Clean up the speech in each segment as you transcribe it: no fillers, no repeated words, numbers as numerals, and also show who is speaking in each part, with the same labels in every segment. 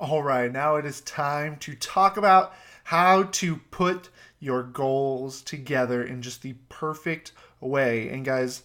Speaker 1: All right, now it is time to talk about how to put your goals together in just the perfect way. And guys,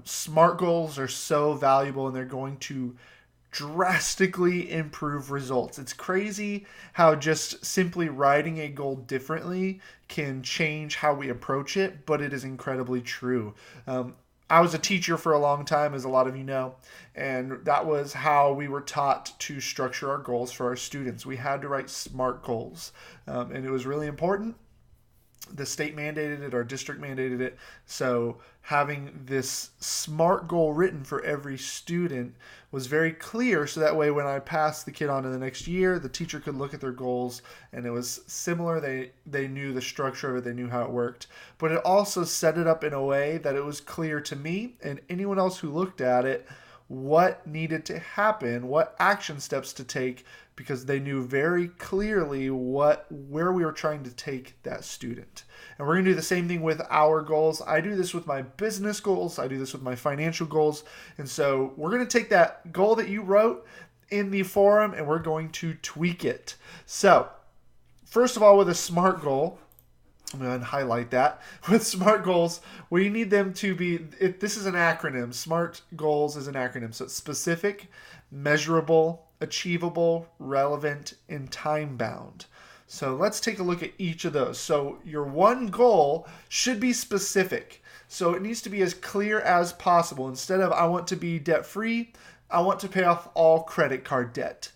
Speaker 1: SMART goals are so valuable and they're going to drastically improve results. It's crazy how just simply writing a goal differently can change how we approach it, but it is incredibly true. I was a teacher for a long time, as a lot of you know, and that was how we were taught to structure our goals for our students. We had to write SMART goals, and it was really important. The state mandated it, our district mandated it. So having this SMART goal written for every student was very clear. So that way, when I passed the kid on to the next year, the teacher could look at their goals and it was similar. They knew the structure of it, they knew how it worked. But it also set it up in a way that it was clear to me and anyone else who looked at it what needed to happen, what action steps to take, because they knew very clearly where we were trying to take that student. And we're going to do the same thing with our goals. I do this with my business goals. I do this with my financial goals. And so we're going to take that goal that you wrote in the forum and we're going to tweak it. So first of all, with a SMART goal, I'm going to highlight that. With SMART goals, we need them to be, this is an acronym. SMART goals is an acronym. So it's specific, measurable, achievable, relevant, and time-bound. So let's take a look at each of those. So your one goal should be specific. So it needs to be as clear as possible. Instead of I want to be debt-free, I want to pay off all credit card debt.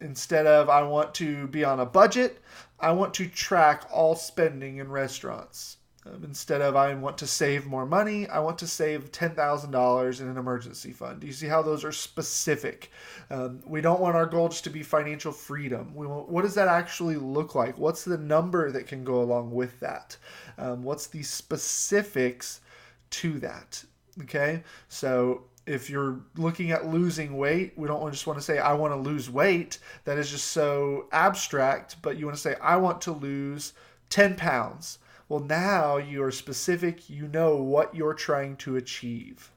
Speaker 1: Instead of I want to be on a budget, I want to track all spending in restaurants. Instead of I want to save more money, I want to save $10,000 in an emergency fund. Do you see how those are specific? We don't want our goal just to be financial freedom. What does that actually look like? What's the number that can go along with that? What's the specifics to that? Okay, so if you're looking at losing weight, we don't just want to say, I want to lose weight. That is just so abstract, but you want to say, I want to lose 10 pounds. Well, now you are specific. You know what you're trying to achieve.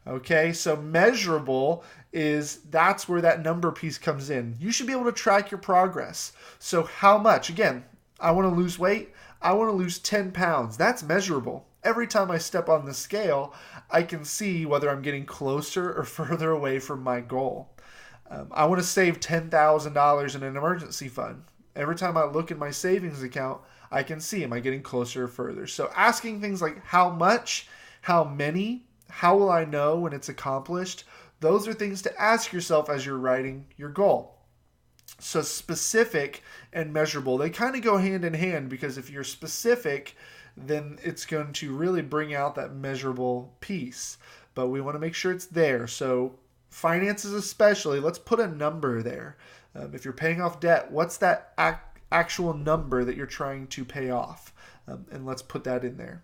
Speaker 1: Okay, so measurable that's where that number piece comes in. You should be able to track your progress. So how much? Again, I want to lose weight. I want to lose 10 pounds. That's measurable. Every time I step on the scale, I can see whether I'm getting closer or further away from my goal. I want to save $10,000 in an emergency fund. Every time I look at my savings account, I can see, am I getting closer or further? So asking things like how much, how many, how will I know when it's accomplished? Those are things to ask yourself as you're writing your goal. So specific and measurable, they kind of go hand in hand, because if you're specific, then it's going to really bring out that measurable piece. But we want to make sure it's there. So finances especially, let's put a number there. If you're paying off debt, what's that actual number that you're trying to pay off? And let's put that in there.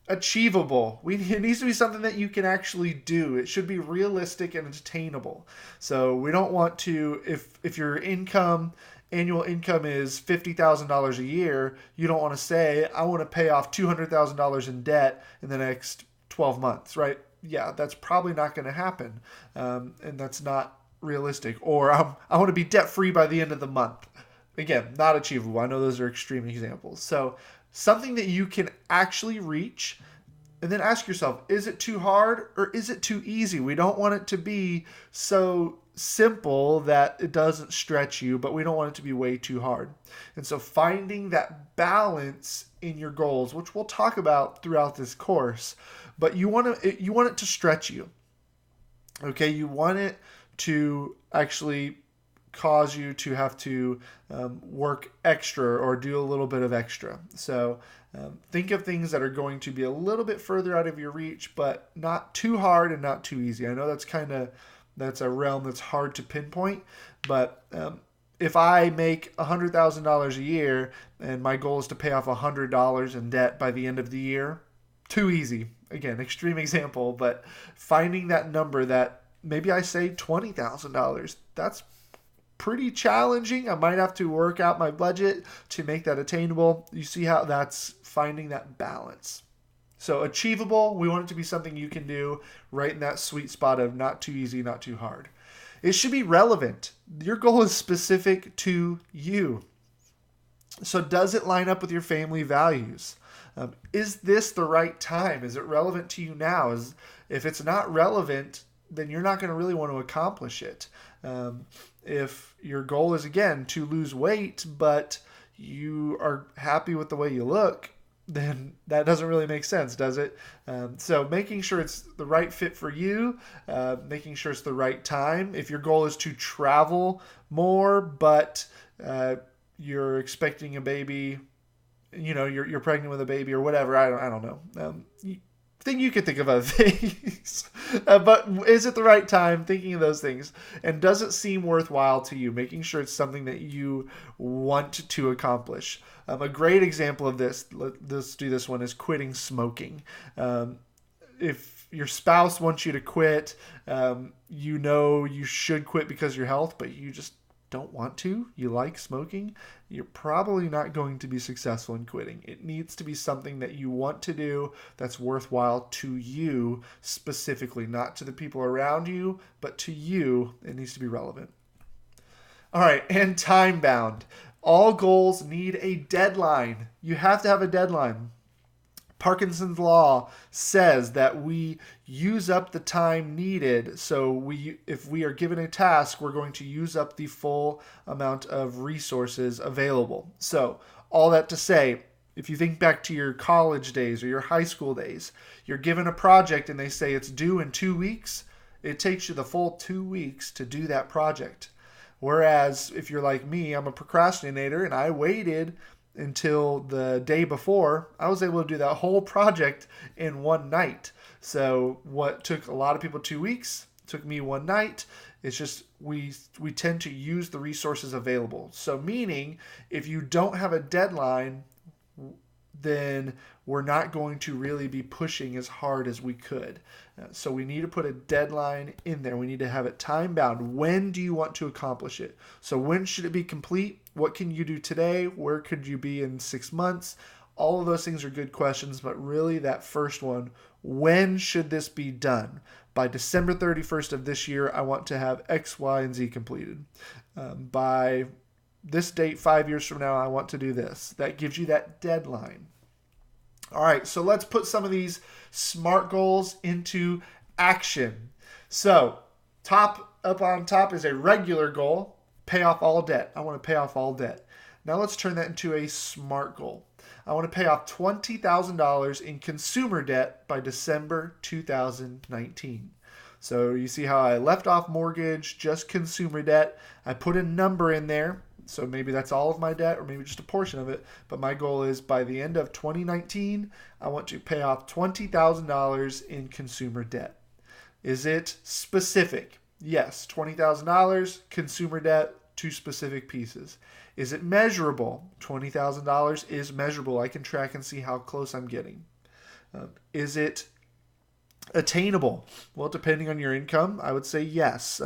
Speaker 1: Achievable. It needs to be something that you can actually do. It should be realistic and attainable. So we don't want to, if your annual income is $50,000 a year, you don't want to say, I want to pay off $200,000 in debt in the next 12 months, right? Yeah, that's probably not going to happen. And that's not realistic. Or I want to be debt free by the end of the month. Again, not achievable. I know those are extreme examples. So something that you can actually reach, and then ask yourself, is it too hard or is it too easy? We don't want it to be so simple that it doesn't stretch you, but we don't want it to be way too hard. And so finding that balance in your goals, which we'll talk about throughout this course, but you want it to stretch you. Okay, you want it to actually cause you to have to work extra or do a little bit of extra. So think of things that are going to be a little bit further out of your reach, but not too hard and not too easy. I know that's a realm that's hard to pinpoint, but if I make $100,000 a year and my goal is to pay off $100 in debt by the end of the year, too easy. Again, extreme example, but finding that number that maybe I say $20,000, that's pretty challenging. I might have to work out my budget to make that attainable. You see how that's finding that balance. So achievable, we want it to be something you can do right in that sweet spot of not too easy, not too hard. It should be relevant. your goal is specific to you. So does it line up with your family values? Is this the right time? Is it relevant to you now? If it's not relevant, then you're not going to really want to accomplish it. If your goal is, again, to lose weight, but you are happy with the way you look, then that doesn't really make sense, does it? So making sure it's the right fit for you, making sure it's the right time. If your goal is to travel more, but you're expecting a baby, you're pregnant with a baby or whatever, I don't know. You could think of other things. But is it the right time? Thinking of those things. And does it seem worthwhile to you? Making sure it's something that you want to accomplish. A great example of this, let's do this one, is quitting smoking. If your spouse wants you to quit, you should quit because of your health, but you just don't want to, you like smoking, you're probably not going to be successful in quitting. It needs to be something that you want to do that's worthwhile to you specifically, not to the people around you, but to you. It needs to be relevant. All right, and time bound. All goals need a deadline. You have to have a deadline. Parkinson's law says that we use up the time needed. So if we are given a task, we're going to use up the full amount of resources available. So all that to say, if you think back to your college days or your high school days, you're given a project and they say it's due in 2 weeks. It takes you the full 2 weeks to do that project. Whereas if you're like me, I'm a procrastinator and I waited until the day before, I was able to do that whole project in one night. So what took a lot of people 2 weeks took me one night. It's just we tend to use the resources available. So meaning if you don't have a deadline, then we're not going to really be pushing as hard as we could. So we need to put a deadline in there. We need to have it time bound. When do you want to accomplish it? So when should it be complete? What can you do today? Where could you be in 6 months? All of those things are good questions, but really that first one, when should this be done? By December 31st of this year, I want to have X, Y, and Z completed. By this date, 5 years from now, I want to do this. That gives you that deadline. All right, so let's put some of these SMART goals into action. So up on top is a regular goal, pay off all debt. I want to pay off all debt. Now let's turn that into a SMART goal. I want to pay off $20,000 in consumer debt by December 2019. So you see how I left off mortgage, just consumer debt. I put a number in there. So maybe that's all of my debt or maybe just a portion of it. But my goal is by the end of 2019, I want to pay off $20,000 in consumer debt. Is it specific? Yes, $20,000 consumer debt, 2 specific pieces. Is it measurable? $20,000 is measurable. I can track and see how close I'm getting. Is it attainable? Well, depending on your income, I would say yes.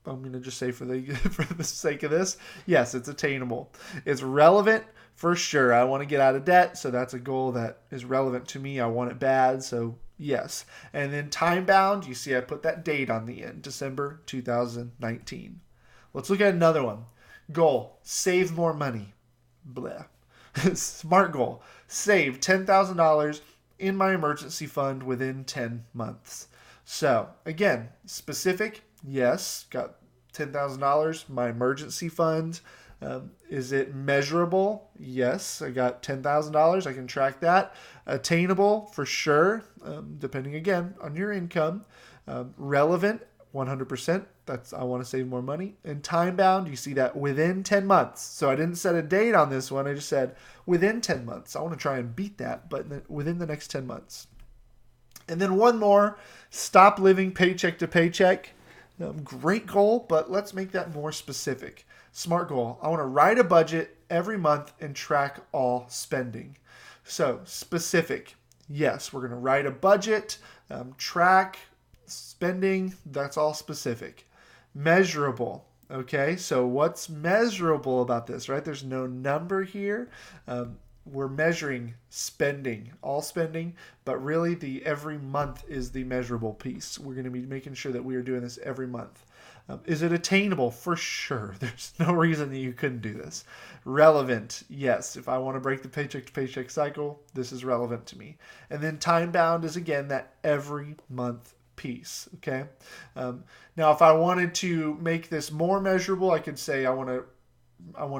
Speaker 1: I'm going to just say for the sake of this, yes, it's attainable. It's relevant for sure. I want to get out of debt, so that's a goal that is relevant to me. I want it bad, so yes. And then time bound, you see I put that date on the end, December 2019. Let's look at another one. Goal, save more money. Blah. SMART goal, save $10,000 in my emergency fund within 10 months. So again, specific. Yes, got $10,000, my emergency fund. Is it measurable? Yes, I got $10,000. I can track that. Attainable for sure, depending again on your income. Relevant, 100%. I want to save more money. And time bound, you see that within 10 months. So I didn't set a date on this one. I just said within 10 months. I want to try and beat that, but within the next 10 months. And then one more, stop living paycheck to paycheck. Great goal, but let's make that more specific. SMART goal. I want to write a budget every month and track all spending. So specific. Yes, we're going to write a budget, track spending. That's all specific. Measurable. Okay, so what's measurable about this, right? There's no number here. We're measuring spending, all spending, but really the every month is the measurable piece. We're going to be making sure that we are doing this every month. Is it attainable? For sure. There's no reason that you couldn't do this. Relevant? Yes. If I want to break the paycheck to paycheck cycle, this is relevant to me. And then time bound is, again, that every month piece. Okay. Now, if I wanted to make this more measurable, I could say I want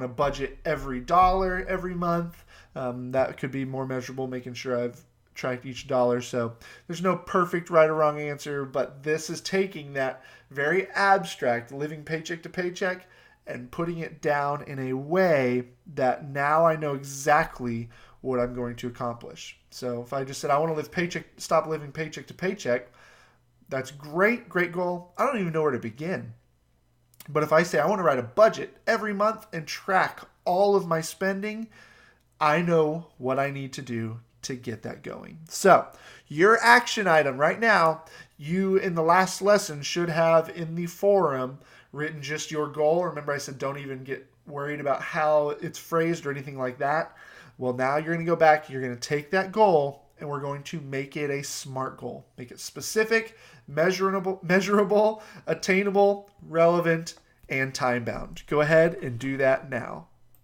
Speaker 1: to budget every dollar every month. That could be more measurable, making sure I've tracked each dollar. So there's no perfect right or wrong answer, but this is taking that very abstract living paycheck to paycheck and putting it down in a way that now I know exactly what I'm going to accomplish. So if I just said I want to stop living paycheck to paycheck, that's great goal. I don't even know where to begin. But if I say I want to write a budget every month and track all of my spending, I know what I need to do to get that going. So your action item right now, you in the last lesson should have in the forum written just your goal. Remember I said don't even get worried about how it's phrased or anything like that. Well, now you're going to go back, you're going to take that goal, and we're going to make it a SMART goal. Make it specific, measurable, attainable, relevant, and time-bound. Go ahead and do that now.